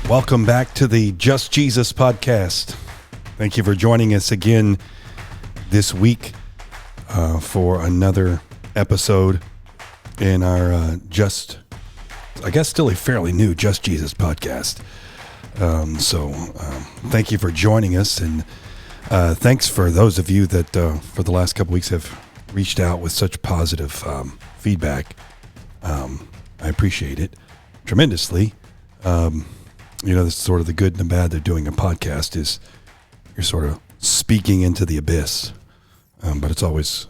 Welcome back to the Just Jesus podcast. Thank you for joining us again this week for another episode in our still a fairly new Just Jesus podcast. Thank you for joining us, and thanks for those of you that for the last couple weeks have reached out with such positive feedback. I appreciate it tremendously. This is sort of the good and the bad of doing a podcast is you're sort of speaking into the abyss. But it's always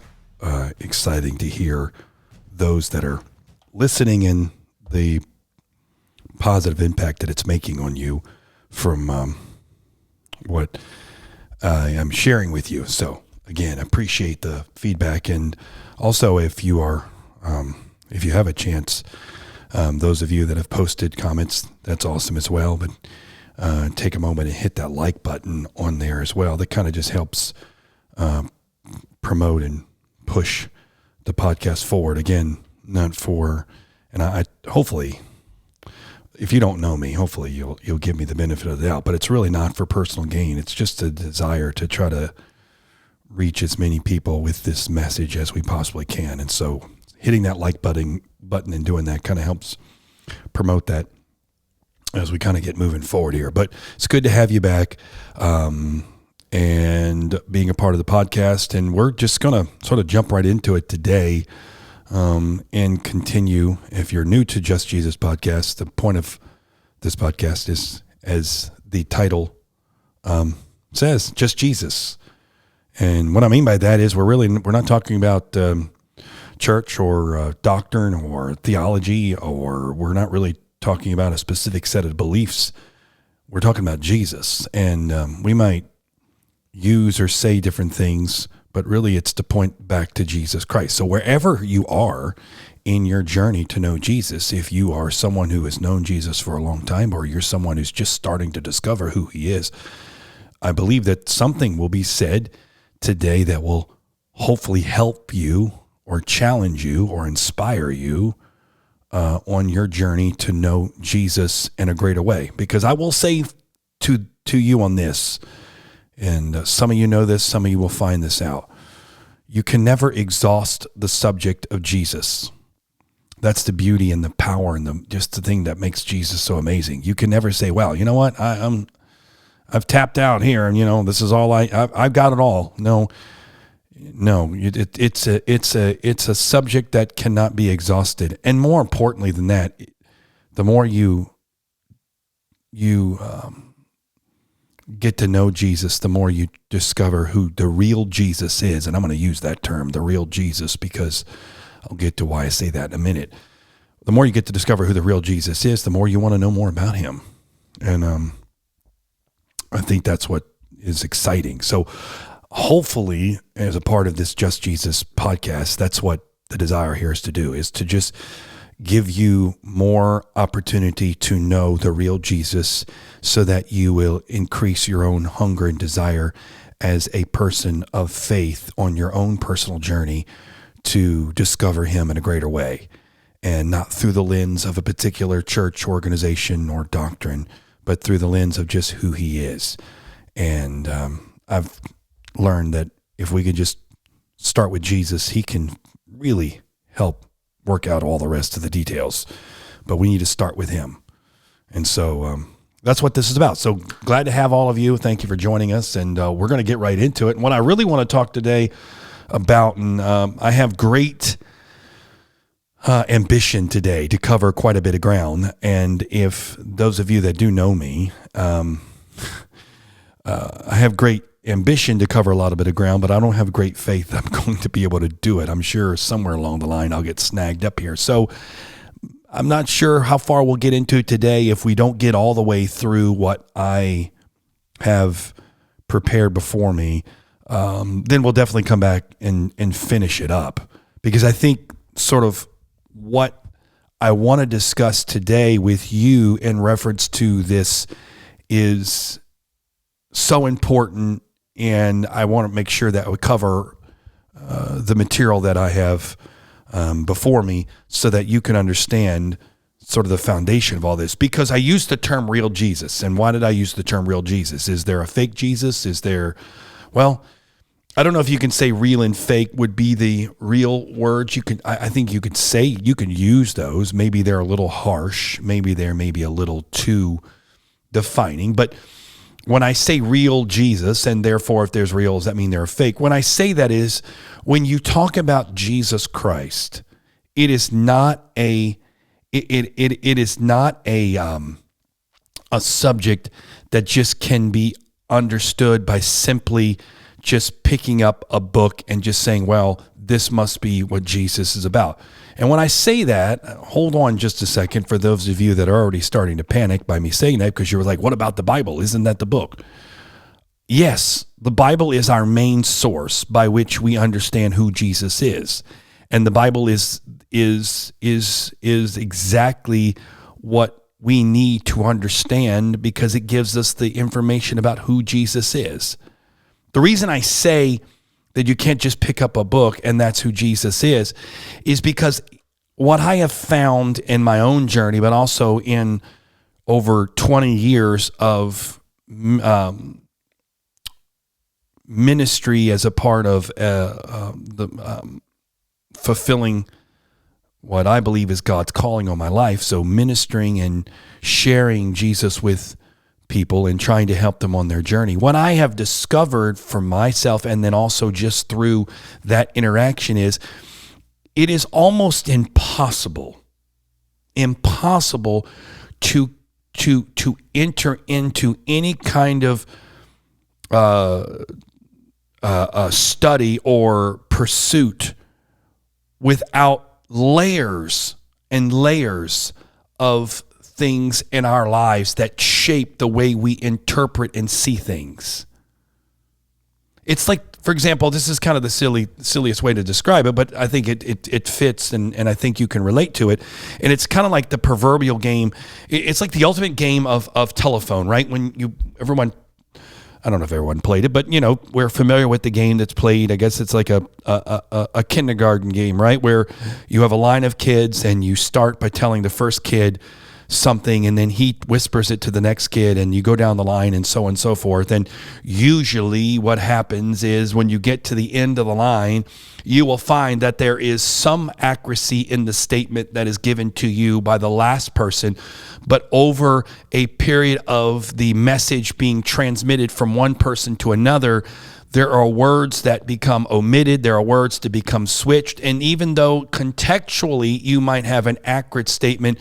exciting to hear those that are listening and the positive impact that it's making on you from what I am sharing with you. So again, appreciate the feedback. And also if you have a chance, those of you that have posted comments, that's awesome as well. But take a moment and hit that like button on there as well. That kind of just helps promote and push the podcast forward. Again, I hopefully, if you don't know me, hopefully you'll give me the benefit of the doubt. But it's really not for personal gain. It's just a desire to try to reach as many people with this message as we possibly can. And so hitting that like button and doing that kind of helps promote that as we kind of get moving forward here. But it's good to have you back and being a part of the podcast. And we're just going to sort of jump right into it today and continue. If you're new to Just Jesus podcast, the point of this podcast is, as the title says, Just Jesus. And what I mean by that is we're not talking about church or doctrine or theology, or we're not really talking about a specific set of beliefs. We're talking about Jesus, and we might use or say different things, but really it's to point back to Jesus Christ. So wherever you are in your journey to know Jesus, if you are someone who has known Jesus for a long time, or you're someone who's just starting to discover who he is, I believe that something will be said today that will hopefully help you or challenge you or inspire you on your journey to know Jesus in a greater way. Because I will say to you on this, and some of you know this, some of you will find this out, you can never exhaust the subject of Jesus. That's the beauty and the power and just the thing that makes Jesus so amazing. You can never say, well, you know what, I've tapped out here, and this is all I've got it all. No, it's a subject that cannot be exhausted. And more importantly than that, the more you get to know Jesus, the more you discover who the real Jesus is. And I'm going to use that term, the real Jesus, because I'll get to why I say that in a minute. The more you get to discover who the real Jesus is, the more you want to know more about him. And I think that's what is exciting. So hopefully, as a part of this Just Jesus podcast, that's what the desire here is to do, is to just give you more opportunity to know the real Jesus so that you will increase your own hunger and desire as a person of faith on your own personal journey to discover him in a greater way, and not through the lens of a particular church, organization, or doctrine, but through the lens of just who he is. And I've learned that if we could just start with Jesus, he can really help work out all the rest of the details. But we need to start with him. And so that's what this is about. So glad to have all of you. Thank you for joining us. And we're going to get right into it. And what I really want to talk today about, and I have great ambition today to cover quite a bit of ground. And if those of you that do know me, I have great ambition to cover a lot of bit of ground, but I don't have great faith I'm going to be able to do it. I'm sure somewhere along the line I'll get snagged up here. So I'm not sure how far we'll get into today if we don't get all the way through what I have prepared before me. Then we'll definitely come back and finish it up, because I think sort of what I want to discuss today with you in reference to this is so important, and I want to make sure that we cover the material that I have before me so that you can understand sort of the foundation of all this, because I used the term real Jesus. And why did I use the term real Jesus? Is there a fake Jesus? Well, I don't know if you can say real and fake would be the real words. I think you could use those. Maybe they're a little harsh. Maybe they're a little too defining. But when I say real Jesus, and therefore if there's real, does that mean they're fake? When I say that is, when you talk about Jesus Christ, it is not a subject that just can be understood by simply just picking up a book and just saying, well, this must be what Jesus is about. And when I say that, hold on just a second for those of you that are already starting to panic by me saying that, because you were like, what about the Bible? Isn't that the book? Yes, the Bible is our main source by which we understand who Jesus is. And the Bible is exactly what we need to understand, because it gives us the information about who Jesus is. The reason I say that you can't just pick up a book and that's who Jesus is because what I have found in my own journey, but also in over 20 years of ministry as a part of fulfilling what I believe is God's calling on my life. So ministering and sharing Jesus with people and trying to help them on their journey. What I have discovered for myself, and then also just through that interaction, is it is almost impossible to enter into any kind of study or pursuit without layers and layers of things in our lives that shape the way we interpret and see things. It's like, for example, this is kind of the silliest way to describe it, but I think it fits, and I think you can relate to it. And it's kind of like the proverbial game. It's like the ultimate game of telephone, right? Everyone, I don't know if everyone played it, but we're familiar with the game that's played. I guess it's like a kindergarten game, right? Where you have a line of kids and you start by telling the first kid something, and then he whispers it to the next kid, and you go down the line and so on and so forth. And usually what happens is when you get to the end of the line, you will find that there is some accuracy in the statement that is given to you by the last person, but over a period of the message being transmitted from one person to another, there are words that become omitted. There are words to become switched. And even though contextually you might have an accurate statement,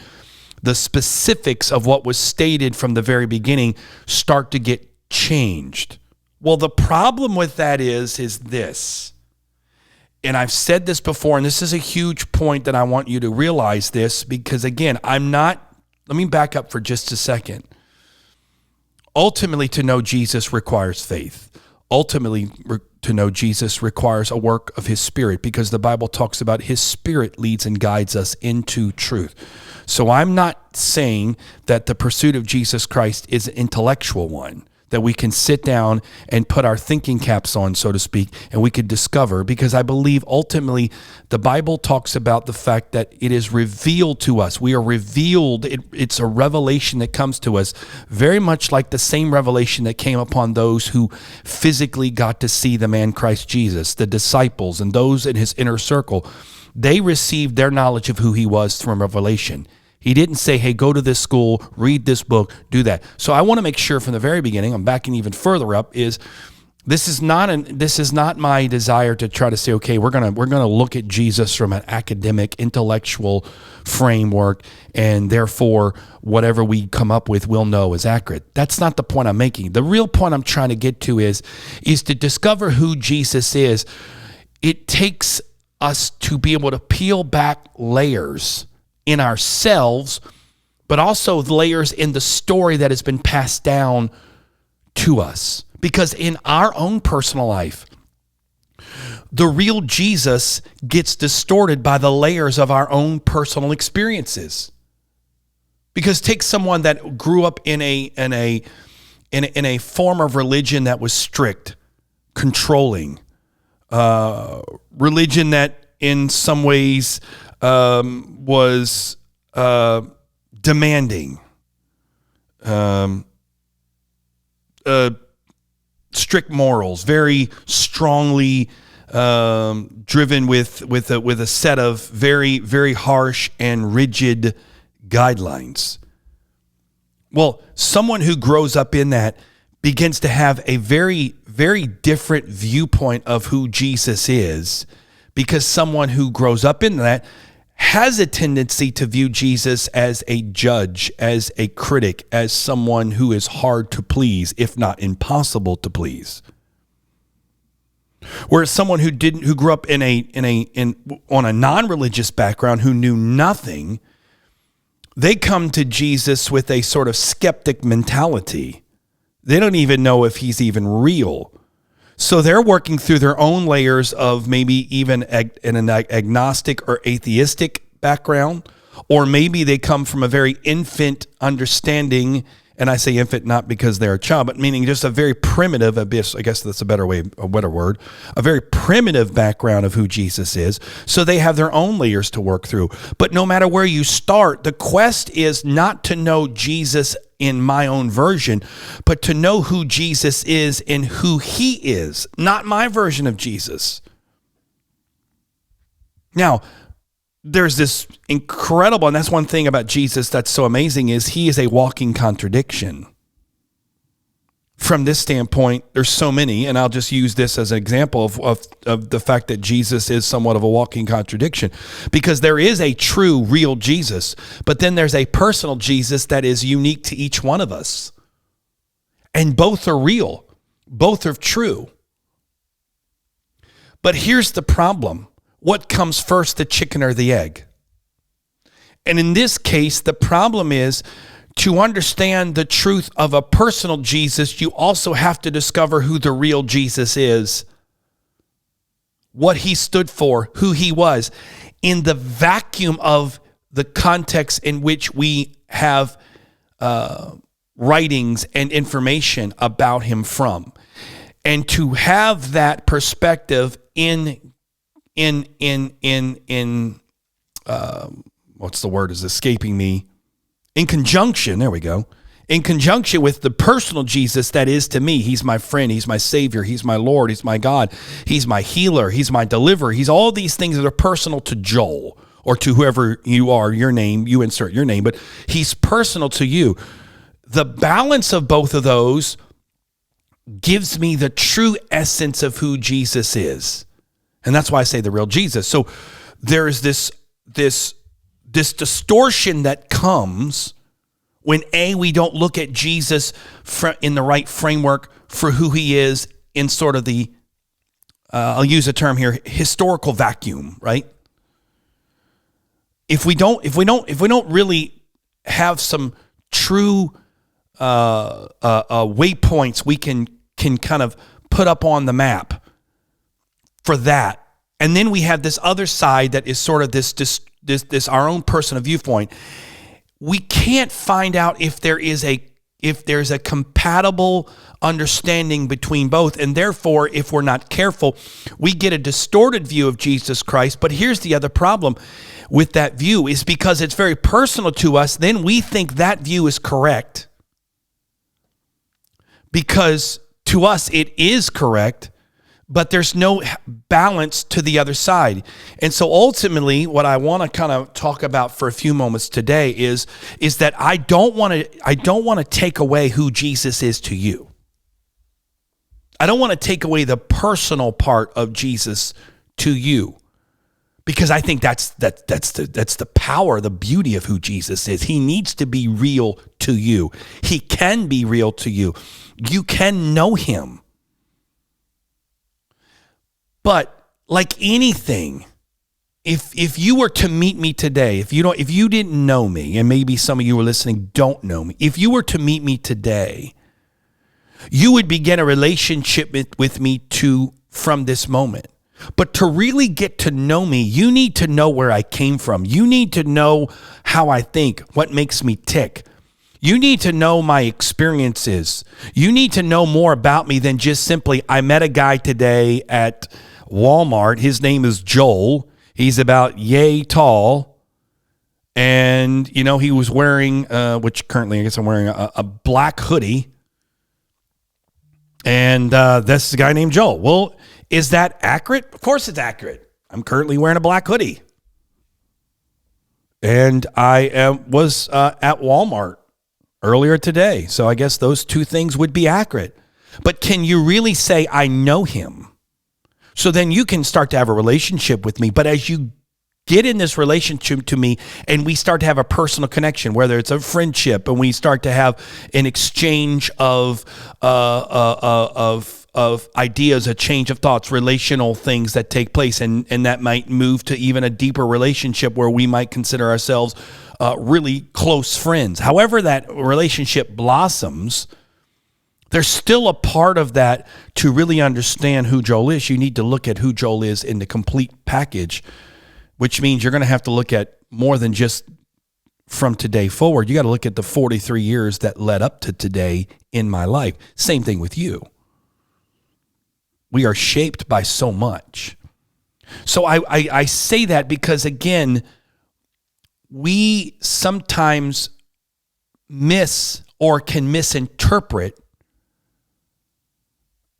the specifics of what was stated from the very beginning start to get changed. Well, the problem with that is this, and I've said this before, and this is a huge point that I want you to realize this, because again, let me back up for just a second. Ultimately, to know Jesus requires faith. Ultimately, to know Jesus requires a work of his Spirit, because the Bible talks about his Spirit leads and guides us into truth. So I'm not saying that the pursuit of Jesus Christ is an intellectual one, that we can sit down and put our thinking caps on, so to speak, and we could discover, because I believe ultimately the Bible talks about the fact that it is revealed to us. We are revealed. It's a revelation that comes to us, very much like the same revelation that came upon those who physically got to see the man Christ Jesus, the disciples and those in his inner circle. They received their knowledge of who he was from revelation. He didn't say, hey, go to this school, read this book, do that. So I want to make sure from the very beginning, I'm backing even further up, is this is not my desire to try to say, okay, we're gonna look at Jesus from an academic, intellectual framework, and therefore whatever we come up with we'll know is accurate. That's not the point I'm making. The real point I'm trying to get to is to discover who Jesus is. It takes us to be able to peel back layers in ourselves, but also the layers in the story that has been passed down to us. Because in our own personal life, the real Jesus gets distorted by the layers of our own personal experiences. Because take someone that grew up in a form of religion that was strict, controlling, religion that in some ways was demanding, strict morals, very strongly driven with a set of very, very harsh and rigid guidelines. Well, someone who grows up in that begins to have a very, very different viewpoint of who Jesus is, because someone who grows up in that has a tendency to view Jesus as a judge, as a critic, as someone who is hard to please, if not impossible to please. Whereas someone who grew up on a non-religious background, who knew nothing, they come to Jesus with a sort of skeptic mentality. They don't even know if he's even real. So they're working through their own layers of maybe even an agnostic or atheistic background, or maybe they come from a very infant understanding. And I say infant not because they're a child, but meaning just a very primitive, I guess that's a better word, a very primitive background of who Jesus is. So they have their own layers to work through. But no matter where you start, the quest is not to know Jesus in my own version, but to know who Jesus is and who he is, not my version of Jesus. Now, there's this incredible, and that's one thing about Jesus that's so amazing, is he is a walking contradiction. From this standpoint, there's so many, and I'll just use this as an example of the fact that Jesus is somewhat of a walking contradiction, because there is a true, real Jesus, but then there's a personal Jesus that is unique to each one of us. And both are real. Both are true. But here's the problem. What comes first, the chicken or the egg? And in this case, the problem is, to understand the truth of a personal Jesus, you also have to discover who the real Jesus is, what he stood for, who he was, in the vacuum of the context in which we have writings and information about him from. And to have that perspective what's the word is escaping me? In conjunction with the personal Jesus that is to me. He's my friend, he's my Savior, he's my Lord, he's my God, he's my healer, he's my deliverer. He's all these things that are personal to Joel, or to whoever you are, your name, you insert your name, but he's personal to you. The balance of both of those gives me the true essence of who Jesus is. And that's why I say the real Jesus. So there's this distortion that comes when we don't look at Jesus in the right framework for who he is in sort of the, I'll use a term here, historical vacuum, right? If we don't really have some true waypoints we can kind of put up on the map for that, and then we have this other side that is sort of this our own personal viewpoint. We can't find out if there's a compatible understanding between both, and therefore, if we're not careful, we get a distorted view of Jesus Christ. But here's the other problem with that view, is because it's very personal to us, then we think that view is correct, because to us it is correct, but there's no balance to the other side. And so ultimately, what I want to kind of talk about for a few moments today is that I don't want to take away who Jesus is to you. I don't want to take away the personal part of Jesus to you, because I think that's the power, the beauty of who Jesus is. He needs to be real to you. He can be real to you. You can know him. But like anything, if you were to meet me today, if you didn't know me, and maybe some of you were listening don't know me, if you were to meet me today, you would begin a relationship with me from this moment. But to really get to know me, you need to know where I came from. You need to know how I think, what makes me tick. You need to know my experiences. You need to know more about me than just simply, I met a guy today at Walmart. His name is Joel. He's about yay tall. And, he was wearing, which currently I guess I'm wearing a black hoodie. And this is a guy named Joel. Well, is that accurate? Of course it's accurate. I'm currently wearing a black hoodie. And I was at Walmart earlier today. So I guess those two things would be accurate. But can you really say, I know him? So then you can start to have a relationship with me. But as you get in this relationship to me and we start to have a personal connection, whether it's a friendship and we start to have an exchange of ideas, a change of thoughts, relational things that take place, and that might move to even a deeper relationship where we might consider ourselves really close friends. However that relationship blossoms, there's still a part of that to really understand who Joel is. You need to look at who Joel is in the complete package, which means you're going to have to look at more than just from today forward. You got to look at the 43 years that led up to today in my life. Same thing with you. We are shaped by so much. So I say that because, again, we sometimes miss or can misinterpret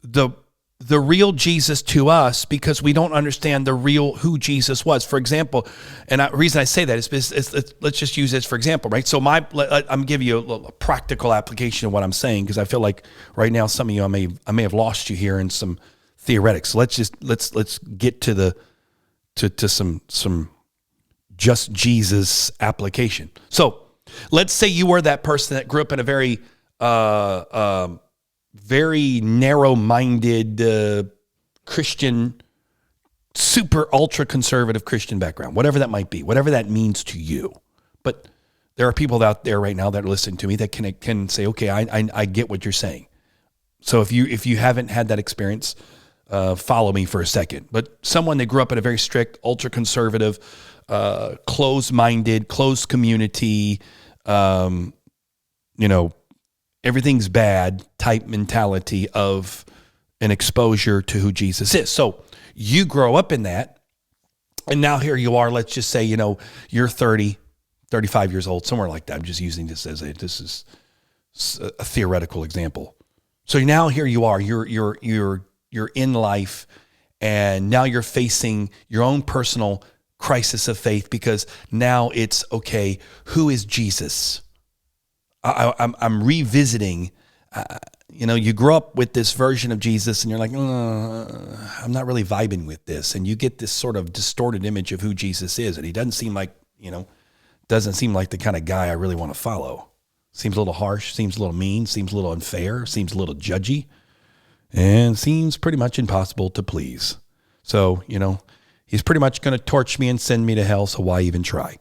the real Jesus to us because we don't understand the real who Jesus was. For example, and the reason I say that is let's just use this for example, right? So I'm giving you a practical application of what I'm saying because I feel like right now some of you I may have lost you here in some theoretics. So let's get to some just Jesus application. So let's say you were that person that grew up in a very very narrow-minded Christian, super ultra-conservative Christian background, whatever that might be, whatever that means to you. But there are people out there right now that are listening to me that can say, okay, I get what you're saying. So if you haven't had that experience, follow me for a second. But someone that grew up in a very strict, ultra-conservative, closed-minded, closed community, everything's bad type mentality of an exposure to who Jesus is. So you grow up in that, and now here you are, let's just say, you're 30, 35 years old, somewhere like that. I'm just using this as this is a theoretical example. So now here you are, you're in life, and now you're facing your own personal crisis of faith because now it's, okay, who is Jesus? I'm revisiting, you grow up with this version of Jesus and you're like, I'm not really vibing with this. And you get this sort of distorted image of who Jesus is. And he doesn't seem like the kind of guy I really want to follow. Seems a little harsh, seems a little mean, seems a little unfair, seems a little judgy, and seems pretty much impossible to please. So, he's pretty much going to torch me and send me to hell. So why even try?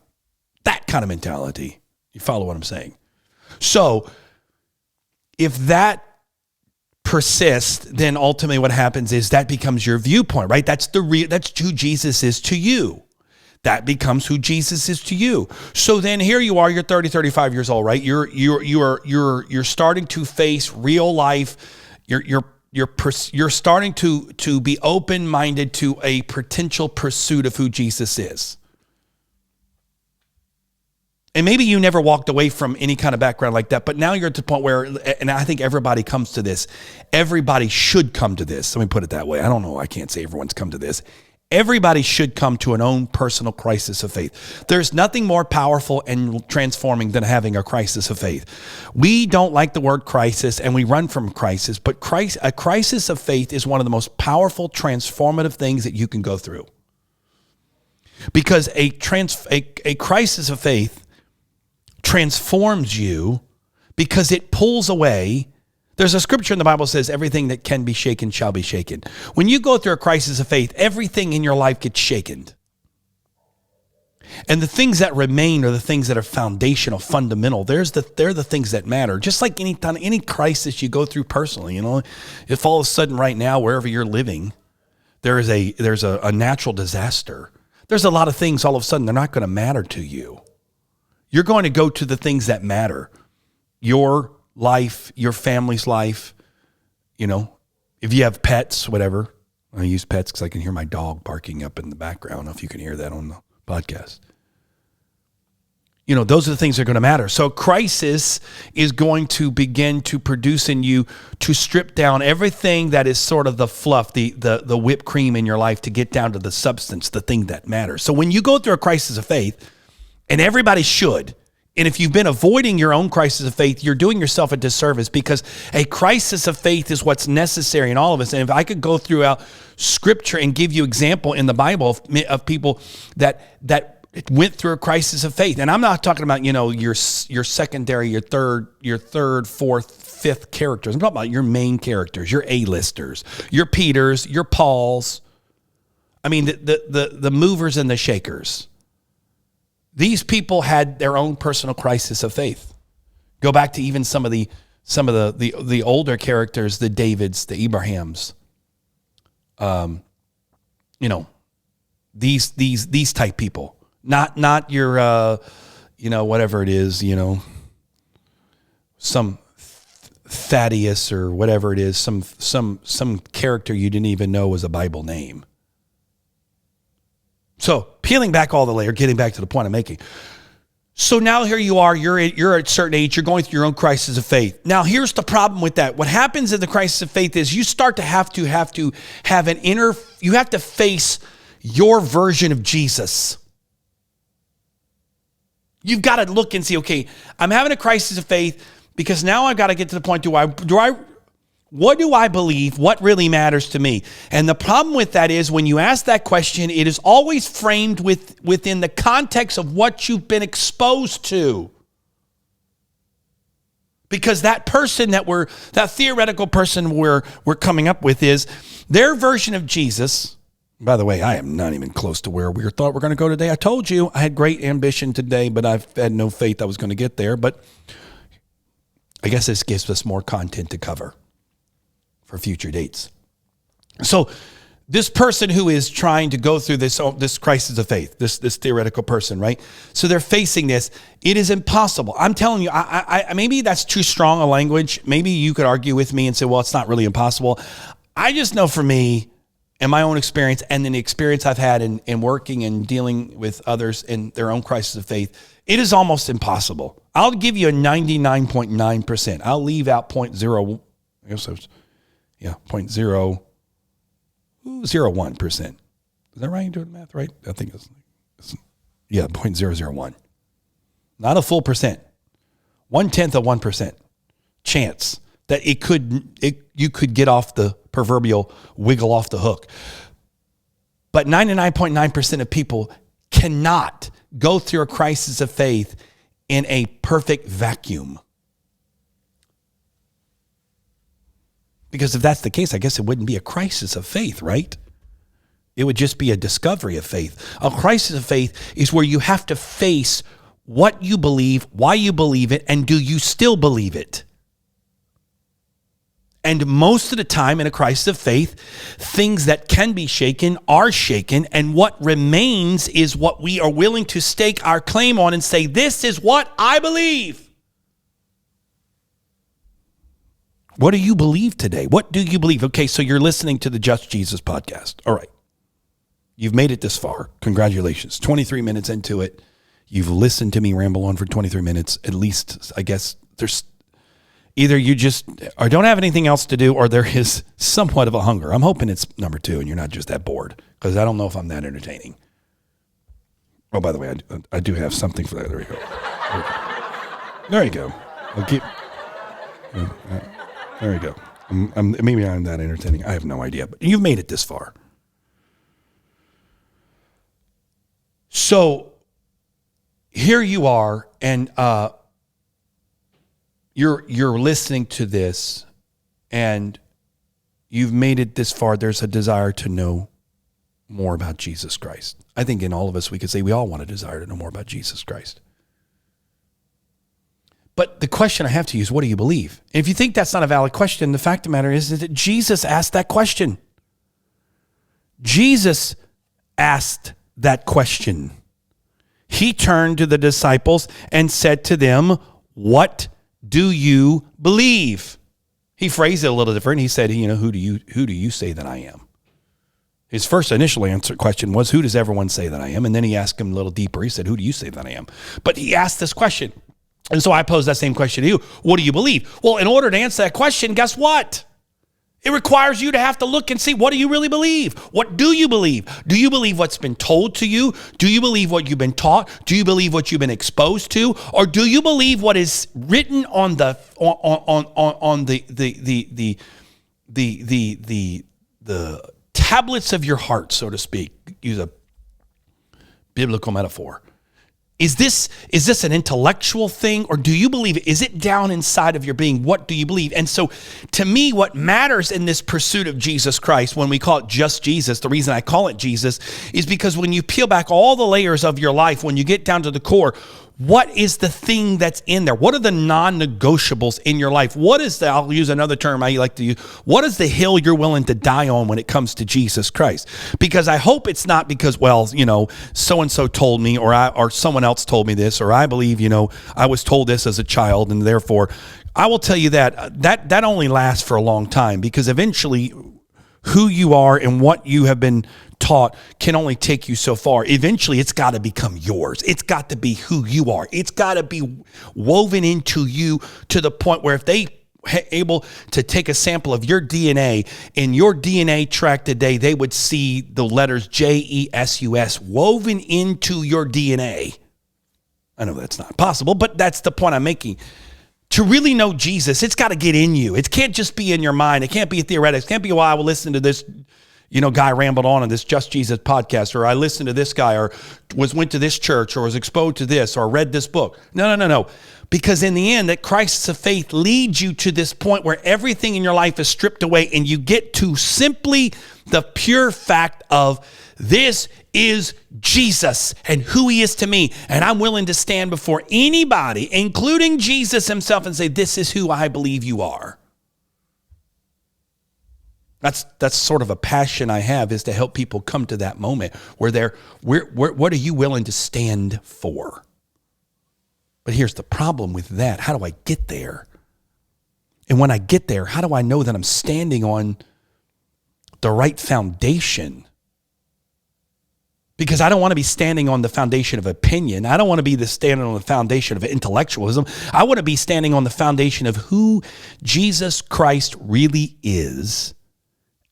That kind of mentality. You follow what I'm saying? So if that persists, then ultimately what happens is that becomes your viewpoint, right? That's who Jesus is to you. That becomes who Jesus is to you. So then here you are, you're 30, 35 years old, right? You're starting to face real life. You're starting to be open-minded to a potential pursuit of who Jesus is. And maybe you never walked away from any kind of background like that, but now you're at the point where, and I think everybody comes to this. Everybody should come to this. Let me put it that way. I don't know. I can't say everyone's come to this. Everybody should come to an own personal crisis of faith. There's nothing more powerful and transforming than having a crisis of faith. We don't like the word crisis and we run from crisis, but a crisis of faith is one of the most powerful, transformative things that you can go through. Because a crisis of faith transforms you because it pulls away. There's a scripture in the Bible that says everything that can be shaken shall be shaken. When you go through a crisis of faith, everything in your life gets shaken. And the things that remain are the things that are foundational, fundamental. They're the things that matter. Just like any crisis you go through personally, if all of a sudden right now, wherever you're living, there's a natural disaster. There's a lot of things all of a sudden they're not going to matter to you. You're going to go to the things that matter. Your life, your family's life, if you have pets, whatever. I use pets because I can hear my dog barking up in the background. I don't know if you can hear that on the podcast. those are the things that are going to matter. So crisis is going to begin to produce in you to strip down everything that is sort of the fluff, the whipped cream in your life, to get down to the substance, the thing that matters. So when you go through a crisis of faith, and everybody should, and if you've been avoiding your own crisis of faith, you're doing yourself a disservice, because a crisis of faith is what's necessary in all of us. And if I could go throughout Scripture and give you example in the Bible of people that went through a crisis of faith. And I'm not talking about, your secondary, your third, fourth, fifth characters. I'm talking about your main characters, your A-listers, your Peters, your Pauls. I mean, the movers and the shakers. These people had their own personal crisis of faith. Go back to even some of the older characters, the Davids, the Abrahams. These type people. Not your, whatever it is, some Thaddeus or whatever it is, some character you didn't even know was a Bible name. So peeling back all the layer, getting back to the point I'm making. So now here you are, you're at a certain age, you're going through your own crisis of faith. Now here's the problem with that. What happens in the crisis of faith is you start to have an inner, you have to face your version of Jesus. You've got to look and see, okay, I'm having a crisis of faith because now I've got to get to the point, what do I believe? What really matters to me? And the problem with that is when you ask that question, it is always framed within the context of what you've been exposed to. Because that person that theoretical person we're coming up with is their version of Jesus. By the way, I am not even close to where we thought we're going to go today. I told you I had great ambition today, but I've had no faith I was going to get there. But I guess this gives us more content to cover for future dates. So this person who is trying to go through this crisis of faith, this theoretical person, right? So they're facing this. It is impossible. I'm telling you, I maybe that's too strong a language. Maybe you could argue with me and say, well, it's not really impossible. I just know for me, and my own experience, and then the experience I've had in working and dealing with others in their own crisis of faith, it is almost impossible. I'll give you a 99.9%. I'll leave out 0.0, I guess it was, 0.001%. Is that right? You doing the math right? I think it's 0.001. Not a full percent. 1/10 of 1% chance that you could get off the proverbial wiggle off the hook. But 99.9% of people cannot go through a crisis of faith in a perfect vacuum. Because if that's the case, I guess it wouldn't be a crisis of faith, right? It would just be a discovery of faith. A crisis of faith is where you have to face what you believe, why you believe it, and do you still believe it? And most of the time in a crisis of faith, things that can be shaken are shaken, and what remains is what we are willing to stake our claim on and say, this is what I believe. What do you believe today? What do you believe? Okay, so you're listening to the Just Jesus podcast. All right. You've made it this far. Congratulations. 23 minutes into it. You've listened to me ramble on for 23 minutes. At least, I guess, there's either you just or don't have anything else to do, or there is somewhat of a hunger. I'm hoping it's number 2 and you're not just that bored, because I don't know if I'm that entertaining. Oh, by the way, I do have something for that. There we go. There you go. I'll keep... There we go. Maybe I'm that entertaining. I have no idea, but you've made it this far. So here you are, and you're listening to this, and you've made it this far. There's a desire to know more about Jesus Christ. I think in all of us, we could say we all want a desire to know more about Jesus Christ. But the question I have to you is, what do you believe? And if you think that's not a valid question, the fact of the matter is that Jesus asked that question. Jesus asked that question. He turned to the disciples and said to them, what do you believe? He phrased it a little different. He said, who do you say that I am? His first initial question was, who does everyone say that I am? And then he asked him a little deeper. He said, who do you say that I am? But he asked this question. And so I pose that same question to you. What do you believe? Well, in order to answer that question, guess what? It requires you to have to look and see, what do you really believe? What do you believe? Do you believe what's been told to you? Do you believe what you've been taught? Do you believe what you've been exposed to? Or do you believe what is written on the tablets of your heart, so to speak? Use a biblical metaphor. Is this an intellectual thing, or do you believe it? Is it down inside of your being? What do you believe? And so to me, what matters in this pursuit of Jesus Christ, when we call it just Jesus, the reason I call it Jesus is because when you peel back all the layers of your life, when you get down to the core, what is the thing that's in there? What are the non-negotiables in your life? I'll use another term I like to use. What is the hill you're willing to die on when it comes to Jesus Christ? Because I hope it's not because, so-and-so told me, or someone else told me this, or I believe, I was told this as a child, and therefore, I will tell you that only lasts for a long time, because eventually who you are and what you have been taught can only take you so far. Eventually, it's got to become yours. It's got to be who you are. It's got to be woven into you to the point where if they able to take a sample of your DNA in your DNA track today, they would see the letters JESUS woven into your DNA. I know that's not possible, but that's the point I'm making. To really know Jesus, it's got to get in you. It can't just be in your mind. It can't be a theoretic. It can't be, I will listen to this guy rambled on this Just Jesus podcast, or I listened to this guy, or went to this church, or was exposed to this, or read this book. No. Because in the end, that crisis of faith leads you to this point where everything in your life is stripped away, and you get to simply the pure fact of, this is Jesus and who he is to me. And I'm willing to stand before anybody, including Jesus himself, and say, this is who I believe you are. That's sort of a passion I have, is to help people come to that moment where what are you willing to stand for? But here's the problem with that. How do I get there? And when I get there, how do I know that I'm standing on the right foundation? Because I don't want to be standing on the foundation of opinion. I don't want to be standing on the foundation of intellectualism. I want to be standing on the foundation of who Jesus Christ really is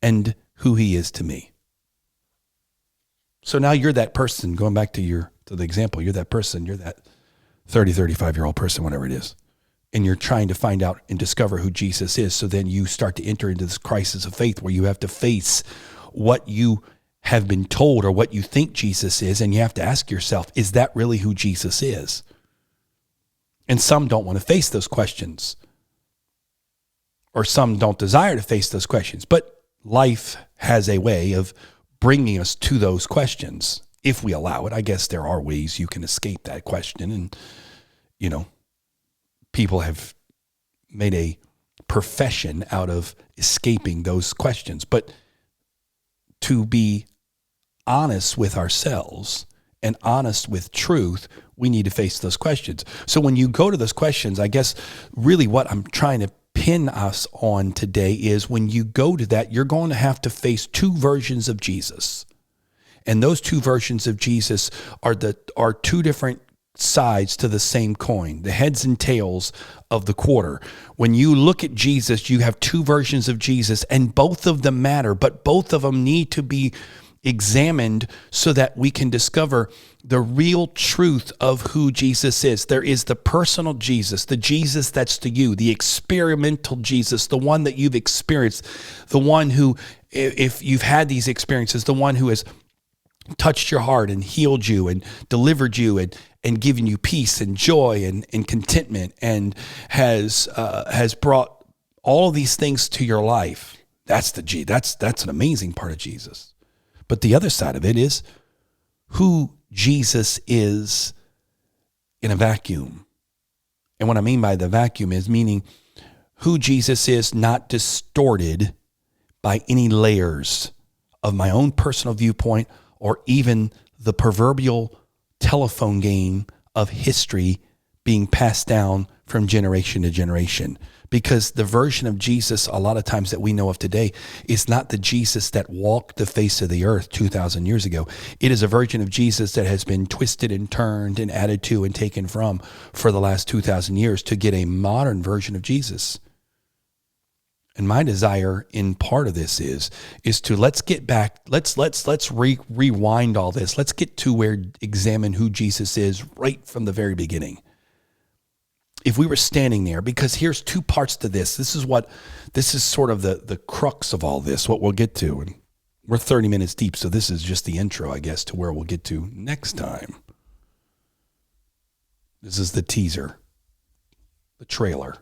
and who he is to me. So now you're that person, going back to the example, you're that person, you're that 30, 35-year-old person, whatever it is, and you're trying to find out and discover who Jesus is. So then you start to enter into this crisis of faith where you have to face what you have been told or what you think Jesus is, and you have to ask yourself, is that really who Jesus is? And some don't want to face those questions, or some don't desire to face those questions, but life has a way of bringing us to those questions if we allow it. I guess there are ways you can escape that question. And, people have made a profession out of escaping those questions. But to be honest with ourselves and honest with truth, we need to face those questions. So when you go to those questions, I guess really what I'm trying to pin us on today is, when you go to that, you're going to have to face two versions of Jesus. And those two versions of Jesus are two different sides to the same coin, the heads and tails of the quarter. When you look at Jesus, you have two versions of Jesus, and both of them matter, but both of them need to be examined so that we can discover the real truth of who Jesus is. There is the personal Jesus, the Jesus that's to you, the experimental Jesus, the one that you've experienced, the one who, if you've had these experiences, the one who has touched your heart and healed you and delivered you and given you peace and joy and contentment, and has brought all of these things to your life. That's an amazing part of Jesus. But the other side of it is who Jesus is in a vacuum. And what I mean by the vacuum is meaning who Jesus is not distorted by any layers of my own personal viewpoint, or even the proverbial telephone game of history being passed down from generation to generation. Because the version of Jesus a lot of times that we know of today is not the Jesus that walked the face of the earth 2,000 years ago. It is a version of Jesus that has been twisted and turned and added to and taken from for the last 2,000 years to get a modern version of Jesus. And my desire in part of this is to let's get back, let's rewind all this. Let's get to examine who Jesus is right from the very beginning. If we were standing there, because here's two parts to this. This is sort of the crux of all this, what we'll get to. And we're 30 minutes deep, so this is just the intro, I guess, to where we'll get to next time. This is the teaser, the trailer.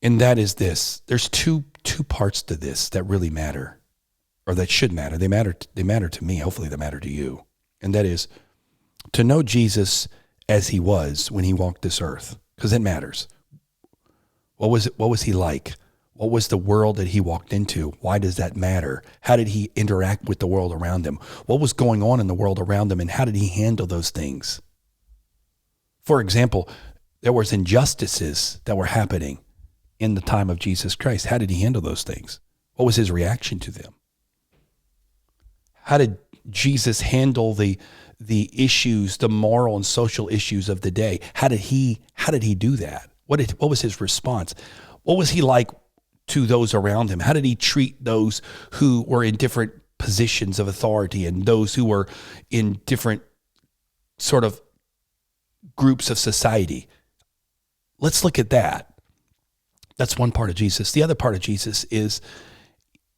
And that is this. There's two parts to this that really matter, or that should matter. They matter to me. Hopefully they matter to you. And that is to know Jesus as he was when he walked this earth, because it matters. What was he like? What was the world that he walked into? Why does that matter? How did he interact with the world around him? What was going on in the world around him, and how did he handle those things? For example, there was injustices that were happening in the time of Jesus Christ. How did he handle those things? What was his reaction to them? How did Jesus handle the issues, the moral and social issues of the day? How did he do that? What was his response? What was he like to those around him? How did he treat those who were in different positions of authority and those who were in different sort of groups of society? Let's look at that. That's one part of Jesus. The other part of Jesus is,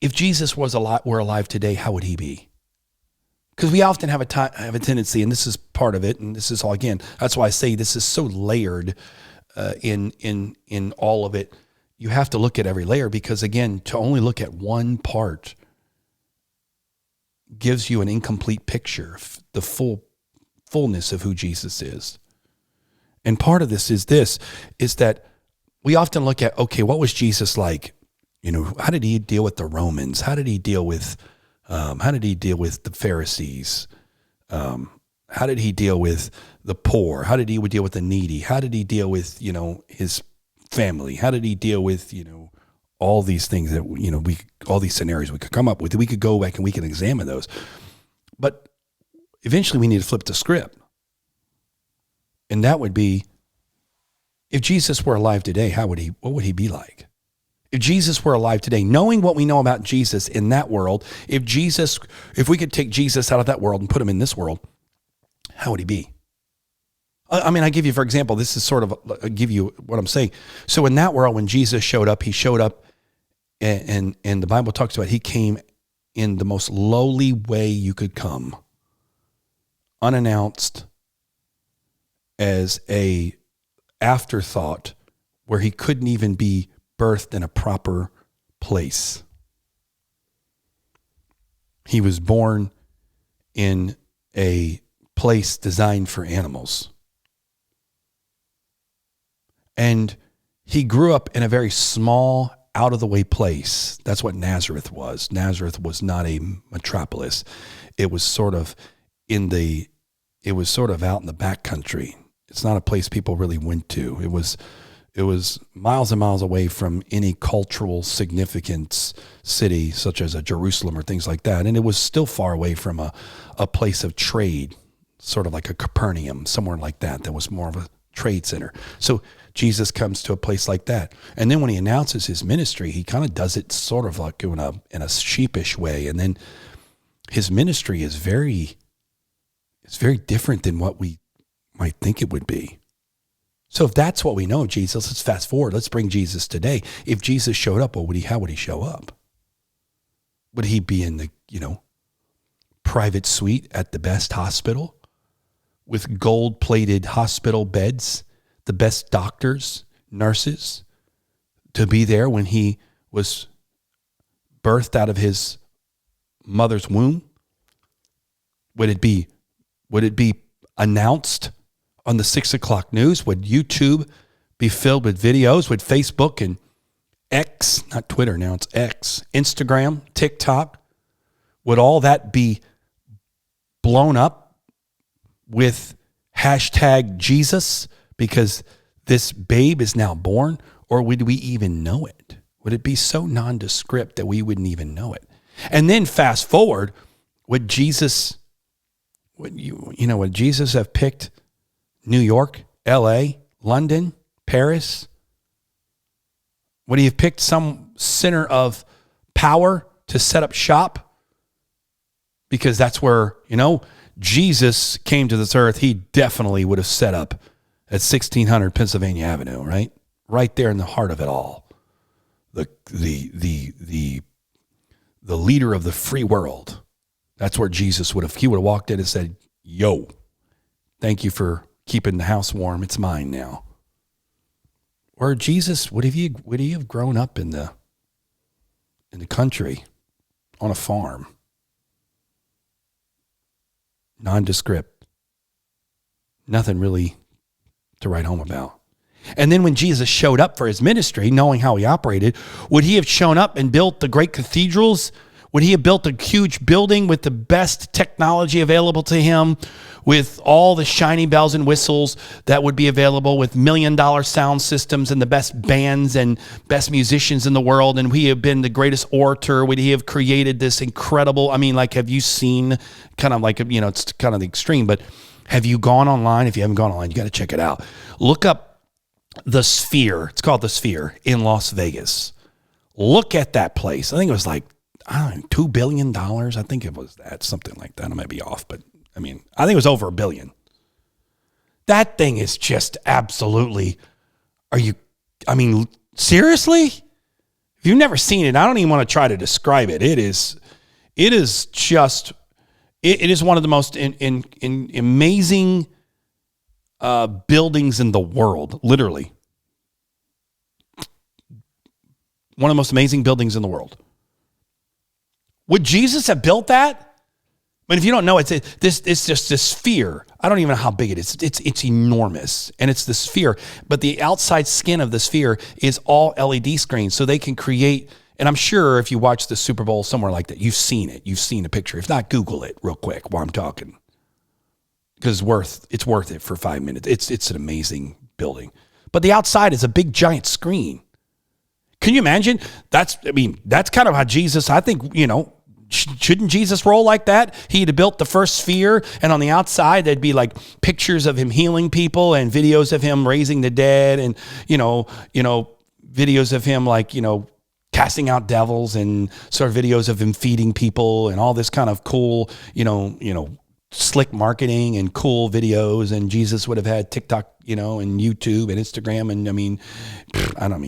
if Jesus were alive today, how would he be? Because we often have a tendency, and this is part of it, and this is all, again, that's why I say this is so layered in all of it. You have to look at every layer, because, again, to only look at one part gives you an incomplete picture of the fullness of who Jesus is. And part of this is that we often look at, okay, what was Jesus like? How did he deal with the Romans? How did he deal with the Pharisees? How did he deal with the poor? How did he deal with the needy? How did he deal with, his family? How did he deal with, all these things that, all these scenarios we could come up with? We could go back and we can examine those. But eventually we need to flip the script. And that would be, if Jesus were alive today, what would he be like? If Jesus were alive today, knowing what we know about Jesus in that world, if we could take Jesus out of that world and put him in this world, how would he be? I mean, I give you, for example, this is sort of, I give you what I'm saying. So in that world, when Jesus showed up, and the Bible talks about he came in the most lowly way you could come, unannounced, as a afterthought, where he couldn't even be birthed in a proper place. He was born in a place designed for animals. And he grew up in a very small, out-of-the-way place. That's what Nazareth was. Nazareth was not a metropolis. It was sort of out in the back country. It's not a place people really went to. It was miles and miles away from any cultural significance city, such as a Jerusalem or things like that. And it was still far away from a place of trade, sort of like a Capernaum, somewhere like that. That was more of a trade center. So Jesus comes to a place like that. And then when he announces his ministry, he kind of does it sort of like in a sheepish way. And then his ministry is very different than what we might think it would be. So if that's what we know of Jesus, let's fast forward. Let's bring Jesus today. If Jesus showed up, how would he show up? Would he be in the, private suite at the best hospital with gold-plated hospital beds, the best doctors, nurses, to be there when he was birthed out of his mother's womb? Would it be announced on the 6 o'clock news? Would YouTube be filled with videos? Would Facebook and X, not Twitter now, it's X, Instagram, TikTok, would all that be blown up with hashtag Jesus because this babe is now born? Or would we even know it? Would it be so nondescript that we wouldn't even know it? And then fast forward, would Jesus have picked New York, LA, London, Paris? Would he have picked some center of power to set up shop? Because that's where, Jesus came to this earth. He definitely would have set up at 1600 Pennsylvania Avenue, right? Right there in the heart of it all. The leader of the free world. That's where Jesus would have walked in and said, yo, thank you for keeping the house warm. It's mine now. Or Jesus, would he have grown up in the country on a farm? Nondescript. Nothing really to write home about. And then when Jesus showed up for his ministry, knowing how he operated, would he have shown up and built the great cathedrals? Would he have built a huge building with the best technology available to him, with all the shiny bells and whistles that would be available, with $1 million sound systems and the best bands and best musicians in the world? And would he have been the greatest orator? Would he have created this incredible, have you seen kind of like, it's kind of the extreme, but have you gone online? If you haven't gone online, you got to check it out. Look up the Sphere. It's called the Sphere in Las Vegas. Look at that place. I think it was like, $2 billion. I think it was that, something like that. I might be off, but I think it was over $1 billion. That thing is just absolutely, seriously? If you've never seen it, I don't even want to try to describe it. It is one of the most amazing buildings in the world, literally. One of the most amazing buildings in the world. Would Jesus have built that? If you don't know, it's just this sphere. I don't even know how big it is. It's enormous, and it's the sphere. But the outside skin of the sphere is all LED screens, so they can create. And I'm sure if you watch the Super Bowl somewhere like that, you've seen it. You've seen a picture. If not, Google it real quick while I'm talking, because it's worth it for 5 minutes. It's an amazing building. But the outside is a big giant screen. Can you imagine? That's kind of how Jesus, I think, shouldn't Jesus roll like that? He'd have built the first sphere, and on the outside, there'd be like pictures of him healing people and videos of him raising the dead, and, videos of him casting out devils, and sort of videos of him feeding people and all this kind of cool, slick marketing and cool videos. And Jesus would have had TikTok, and YouTube and Instagram. And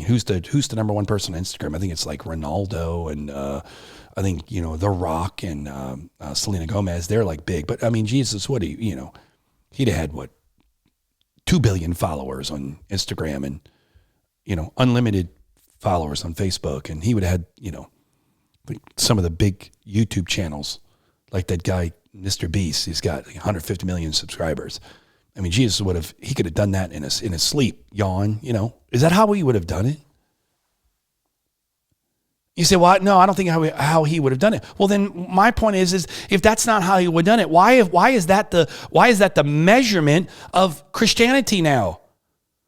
who's the number one person on Instagram? I think it's like Ronaldo, and I think, The Rock and Selena Gomez. They're like big, but Jesus, he'd have had 2 billion followers on Instagram, and, unlimited followers on Facebook. And he would have had, some of the big YouTube channels, like that guy, Mr. Beast. He's got 150 million subscribers. Jesus he could have done that in his sleep, yawn, Is that how he would have done it? You say, well, no, I don't think how he would have done it. Well, then my point is if that's not how he would have done it, why is that the measurement of Christianity now?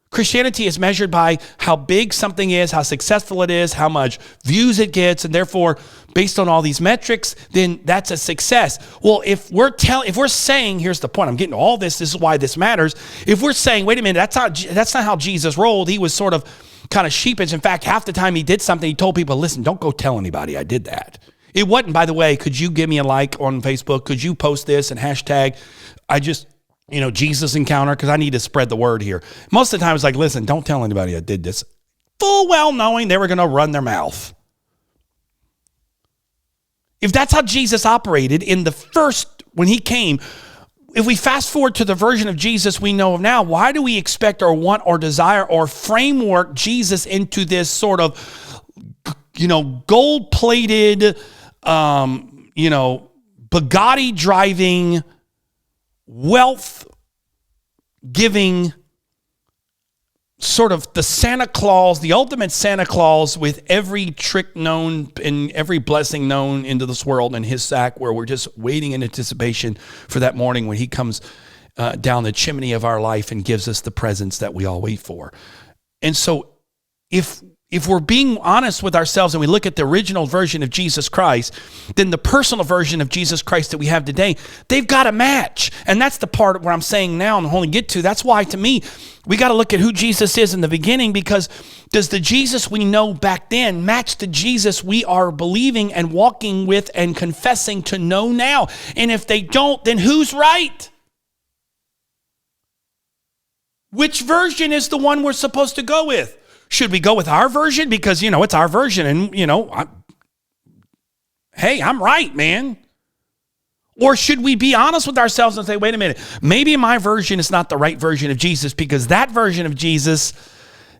Christianity is measured by how big something is, how successful it is, how much views it gets, and therefore, based on all these metrics, then that's a success. Well, if we're saying, here's the point, I'm getting to all this is why this matters. If we're saying, wait a minute, that's not how Jesus rolled. He was sort of kind of sheepish. In fact, half the time he did something, he told people, listen, don't go tell anybody I did that. It wasn't, by the way, could you give me a like on Facebook? Could you post this and hashtag, Jesus encounter, because I need to spread the word here. Most of the time it's like, listen, don't tell anybody I did this. Full well knowing they were going to run their mouth. If that's how Jesus operated when he came, if we fast forward to the version of Jesus we know of now, why do we expect or want or desire or framework Jesus into this sort of, gold-plated, Bugatti driving, wealth giving, sort of the Santa Claus, the ultimate Santa Claus, with every trick known and every blessing known into this world in his sack, where we're just waiting in anticipation for that morning when he comes down the chimney of our life and gives us the presents that we all wait for. And so if we're being honest with ourselves and we look at the original version of Jesus Christ, then the personal version of Jesus Christ that we have today, they've got to match. And that's the part where I'm saying now and I'm going to get to. That's why, to me, we got to look at who Jesus is in the beginning, because does the Jesus we know back then match the Jesus we are believing and walking with and confessing to know now? And if they don't, then who's right? Which version is the one we're supposed to go with? Should we go with our version? Because, it's our version and, hey, I'm right, man. Or should we be honest with ourselves and say, wait a minute, maybe my version is not the right version of Jesus, because that version of Jesus,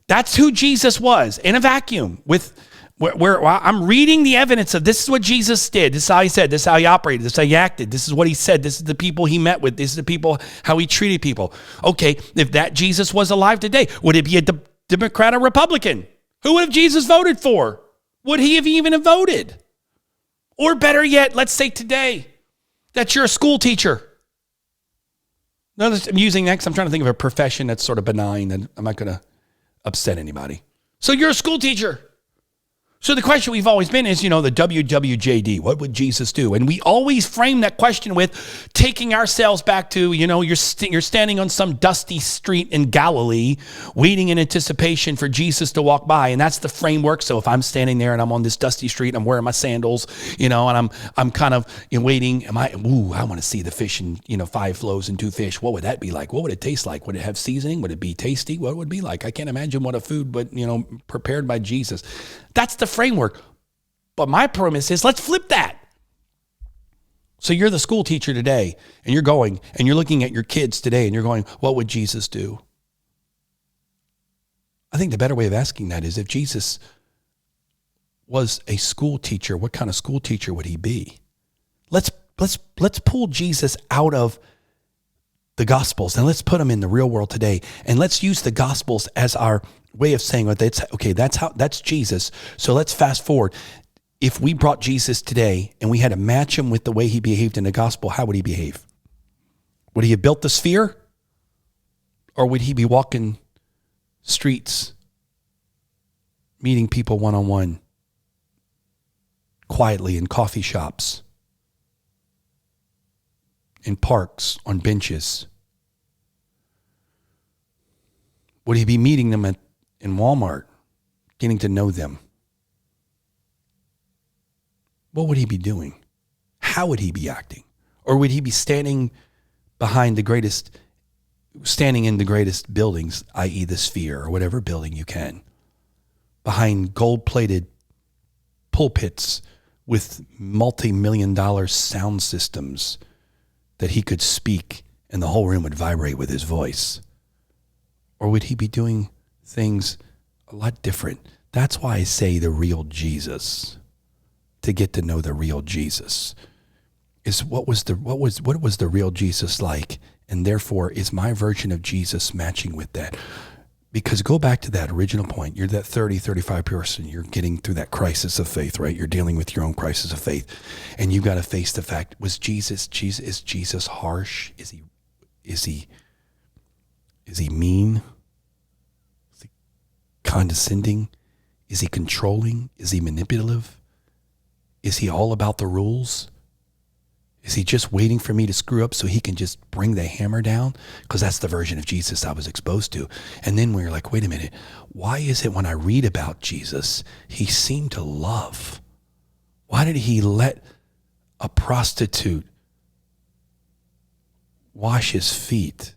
that's who Jesus was in a vacuum, with where I'm reading the evidence of this is what Jesus did. This is how he said, this is how he operated, this is how he acted, this is what he said, this is the people he met with, this is the people, how he treated people. Okay, if that Jesus was alive today, would it be a Democrat or Republican? Who would have Jesus voted for? Would he have even voted? Or better yet, let's say today that you're a school teacher. Notice I'm using that because I'm trying to think of a profession that's sort of benign and I'm not going to upset anybody. So you're a school teacher. So the question we've always been is, the WWJD, what would Jesus do? And we always frame that question with taking ourselves back to, you're standing on some dusty street in Galilee, waiting in anticipation for Jesus to walk by. And that's the framework. So if I'm standing there and I'm on this dusty street, I'm wearing my sandals, and I'm kind of waiting. I want to see the fish and, 5 loaves and 2 fish. What would that be like? What would it taste like? Would it have seasoning? Would it be tasty? What would it be like? I can't imagine what a food would, prepared by Jesus. That's the framework. But my premise is, let's flip that. So you're the school teacher today, and you're going, and you're looking at your kids today, and you're going, what would Jesus do? I think the better way of asking that is, if Jesus was a school teacher, what kind of school teacher would he be? Let's pull Jesus out of the Gospels, and let's put him in the real world today, and let's use the Gospels as our way of saying, that's Jesus. So let's fast forward. If we brought Jesus today and we had to match him with the way he behaved in the gospel, how would he behave? Would he have built the sphere? Or would he be walking streets, meeting people one-on-one, quietly in coffee shops, in parks, on benches? Would he be meeting them in Walmart, getting to know them? What would he be doing? How would he be acting? Or would he be standing in the greatest buildings, i.e. the sphere or whatever building you can, behind gold-plated pulpits with multi-million-dollar sound systems that he could speak and the whole room would vibrate with his voice? Or would he be doing things a lot different? That's why I say the real Jesus. To get to know the real Jesus is what was the real Jesus like, and therefore is my version of Jesus matching with that? Because go back to that original point. You're that 30, 35 person. You're getting through that crisis of faith, right? You're dealing with your own crisis of faith, and you've got to face the fact: is Jesus harsh? Is he mean? Is he condescending? Is he controlling? Is he manipulative? Is he all about the rules? Is he just waiting for me to screw up so he can just bring the hammer down? Because that's the version of Jesus I was exposed to. And then we're like, wait a minute, why is it when I read about Jesus, he seemed to love? Why did he let a prostitute wash his feet?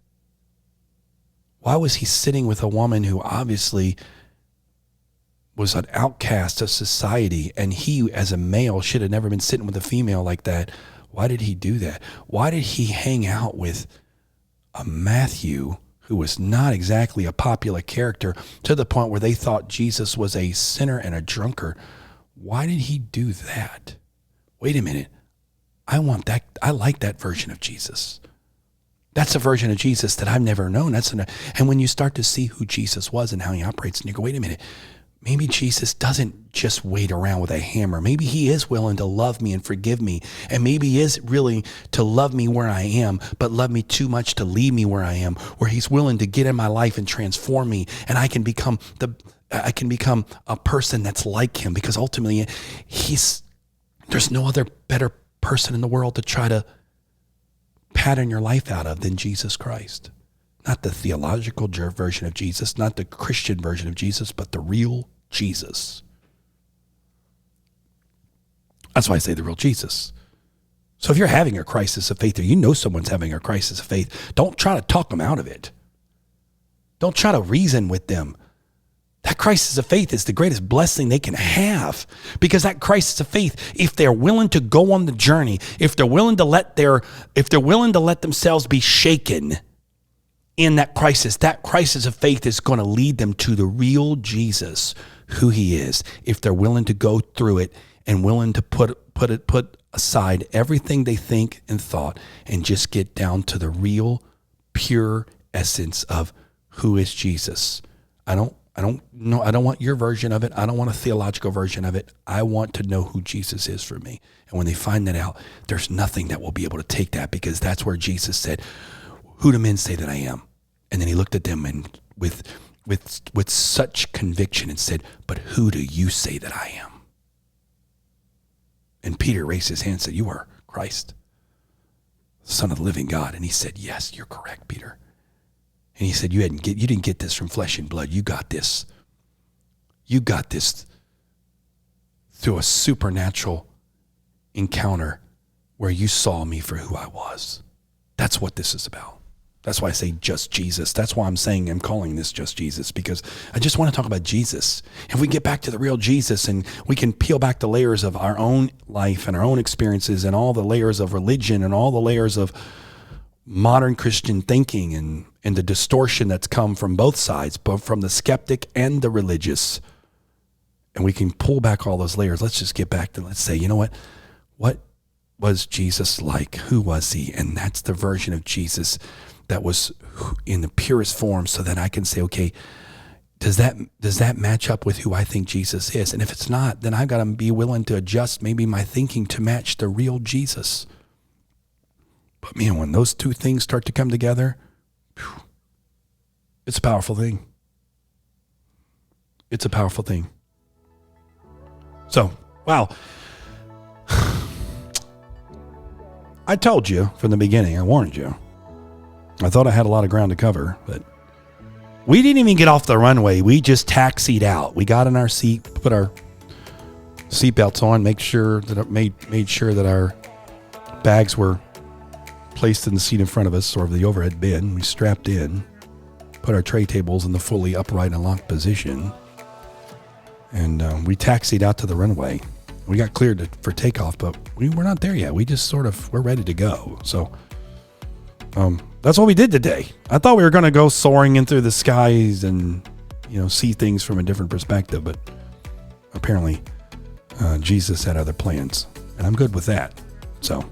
Why was he sitting with a woman who obviously was an outcast of society, and he, as a male, should have never been sitting with a female like that? Why did he do that? Why did he hang out with a Matthew who was not exactly a popular character, to the point where they thought Jesus was a sinner and a drunkard? Why did he do that? Wait a minute. I want that. I like that version of Jesus. That's a version of Jesus that I've never known. And when you start to see who Jesus was and how he operates, and you go, wait a minute, maybe Jesus doesn't just wait around with a hammer. Maybe he is willing to love me and forgive me. And maybe he is willing to love me where I am, but love me too much to leave me where I am, where he's willing to get in my life and transform me. And I can become a person that's like him, because ultimately there's no other better person in the world to try to pattern your life out of than Jesus Christ. Not the theological version of Jesus, not the Christian version of Jesus, but the real Jesus. That's why I say the real Jesus. So if you're having a crisis of faith, or you know someone's having a crisis of faith, don't try to talk them out of it. Don't try to reason with them. That crisis of faith is the greatest blessing they can have, because that crisis of faith, if they're willing to go on the journey, if they're willing to let themselves be shaken in that crisis of faith is going to lead them to the real Jesus, who he is. If they're willing to go through it and willing to put aside everything they think and thought and just get down to the real, pure essence of who is Jesus. I don't want your version of it. I don't want a theological version of it. I want to know who Jesus is for me. And when they find that out, there's nothing that will be able to take that, because that's where Jesus said, "Who do men say that I am?" And then he looked at them and with such conviction and said, "But who do you say that I am?" And Peter raised his hand and said, "You are Christ, Son of the living God." And he said, "Yes, you're correct, Peter." And he said, you didn't get this from flesh and blood. You got this. You got this through a supernatural encounter where you saw me for who I was. That's what this is about. That's why I say just Jesus. That's why I'm calling this just Jesus, because I just want to talk about Jesus. If we get back to the real Jesus and we can peel back the layers of our own life and our own experiences and all the layers of religion and all the layers of modern Christian thinking and the distortion that's come from both sides, both from the skeptic and the religious, and we can pull back all those layers. Let's just get back to, let's say, you know what was Jesus like? Who was he? And that's the version of Jesus that was in the purest form, so that I can say, okay, does that match up with who I think Jesus is? And if it's not, then I've got to be willing to adjust maybe my thinking to match the real Jesus. But man, when those two things start to come together, it's a powerful thing. It's a powerful thing. So, wow. I told you from the beginning, I warned you. I thought I had a lot of ground to cover, but we didn't even get off the runway. We just taxied out. We got in our seat, put our seatbelts on, made sure that our bags were placed in the seat in front of us, or the overhead bin. We strapped in, put our tray tables in the fully upright and locked position, and we taxied out to the runway. We got cleared for takeoff, but we're not there yet. We just we're ready to go. So that's what we did today. I thought we were going to go soaring in through the skies and see things from a different perspective, but apparently Jesus had other plans, and I'm good with that. So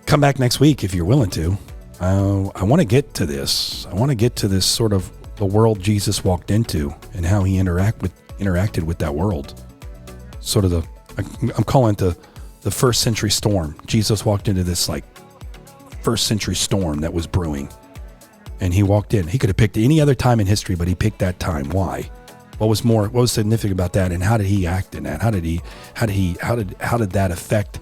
come back next week if you're willing to. I want to get to this. I want to get to this sort of the world Jesus walked into and how he interacted with that world. Sort of I'm calling it the first century storm. Jesus walked into this first century storm that was brewing, and he walked in. He could have picked any other time in history, but he picked that time. Why? What was significant about that, and how did he act in that? How did that affect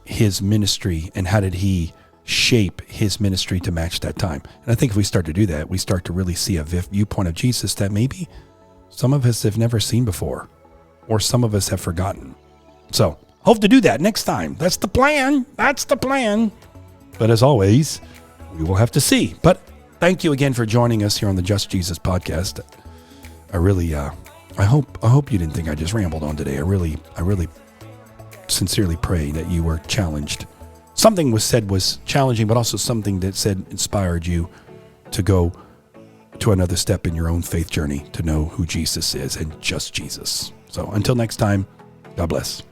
his ministry, and how did he shape his ministry to match that time? And I think if we start to do that, we start to really see a viewpoint of Jesus that maybe some of us have never seen before, or some of us have forgotten. So hope to do that next time. That's the plan. But as always, we will have to see. But thank you again for joining us here on the Just Jesus podcast. I really, I hope you didn't think I just rambled on today. I really sincerely pray that you were challenged. Something was said was challenging, but also something that said inspired you to go to another step in your own faith journey, to know who Jesus is and just Jesus. So until next time, God bless.